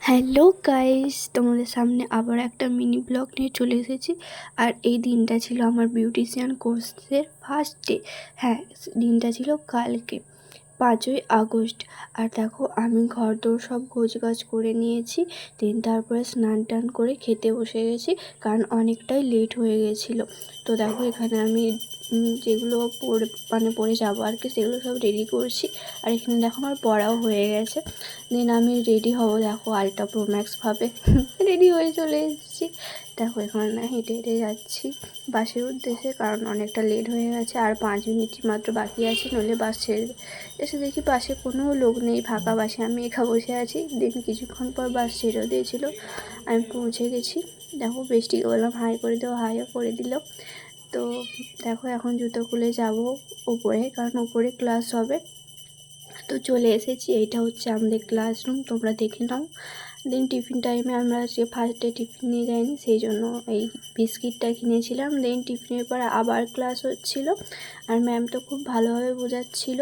Hello guys, তোমাদের সামনে আবার একটা মিনি ব্লগ নিয়ে চলে এসেছি। আর এই দিনটা ছিল আমার বিউটিশিয়ান কোর্সের ফার্স্ট ডে। হ্যাঁ, দিনটা ছিল কালকে 5ই আগস্ট। আর দেখো আমি ঘর দোর সব গোছগাছ করে নিয়েছি। তারপরে স্নান টান করে খেতে বসে গেছি, কারণ অনেকটাই লেট হয়ে গেছিলো। তো দেখো এখানে আমি যেগুলো পরে যাবো আর কি, সেগুলো সব রেডি করছি। আর এখানে দেখো আমার পড়াও হয়ে গেছে। আমি রেডি হব, দেখো আলট্রা প্রো ম্যাক্স ভাবে রেডি হয়ে চলে এসেছি। দেখো এখানে হেঁটে হেঁটে যাচ্ছি বাসের উদ্দেশ্যে, কারণ অনেকটা লেট হয়ে গেছে। আর 5 মিনিট মাত্র বাকি আছে, নইলে বাস ছেড়ে দেবে। এসে দেখি বাসে কোনো লোক নেই, ফাঁকা বাসে আমি একা বসে আছি। কিছুক্ষণ পর বাস ছেড়েও দিয়েছিল, আমি পৌঁছে গেছি। দেখো বৃষ্টিকে বললাম হাই করে দাও, হাইও করে দিল। তো দেখো এখন জুতো খুলে যাব উপরে, কারণ উপরে ক্লাস হবে। তো চলে এসেছি, এইটা হচ্ছে আমাদের ক্লাসরুম, তোমরা দেখে নাও। টিফিন টাইমে আমরা যে ফার্স্টে টিফিন নিয়ে যাইনি, সেই জন্য এই বিস্কিটটা কিনেছিলাম। টিফিনের পর আবার ক্লাস হচ্ছিল। আর ম্যাম তো খুব ভালোভাবে বোঝাচ্ছিল,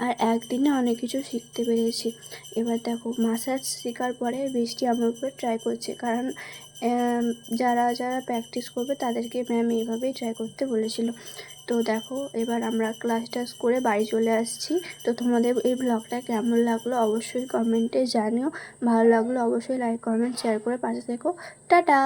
আর একদিনে অনেক কিছু শিখতে পেরেছি। এবার দেখো মাসাজ শেখার পরে বৃষ্টি আমার উপরে ট্রাই করছে, কারণ যারা যারা প্র্যাকটিস করবে তাদেরকে ম্যাম এইভাবেই ট্রাই করতে বলেছিল। তো দেখো এবার আমরা ক্লাস টাস করে বাড়ি চলে আসছি। তো তোমাদের এই ব্লগটা কেমন লাগলো অবশ্যই কমেন্টে জানিও। ভালো লাগলো অবশ্যই লাইক কমেন্ট শেয়ার করে পাশে থেকো। টাটা।